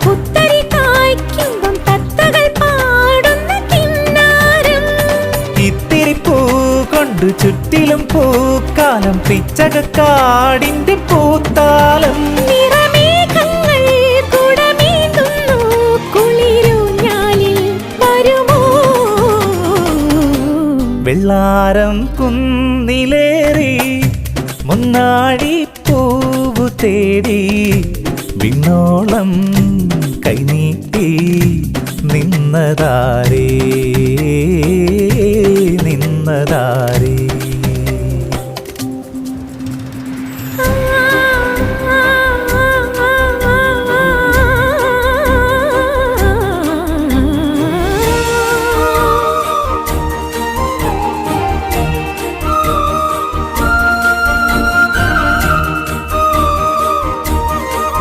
പുത്തരി കായ്ക്കുമ്പം തത്തകൾ പാടുന്ന കിന്നാരം. ഇത്തിരി പൂ കൊണ്ട് ചുറ്റിലും പൂക്കാലം പിച്ചകക്കാടിന്റെ പൂത്താലം. നിറമേഘങ്ങൾ കുടമേന്തുന്നു കുളിരൂഞ്ഞാലിൽ വരുമോ? വെള്ളാരം കുന്നിലേറി മുന്നാടി പൂവു തേടി വിണ്ണോളം കൈനീട്ടി നിന്നതാരേ നിന്നതാരേ.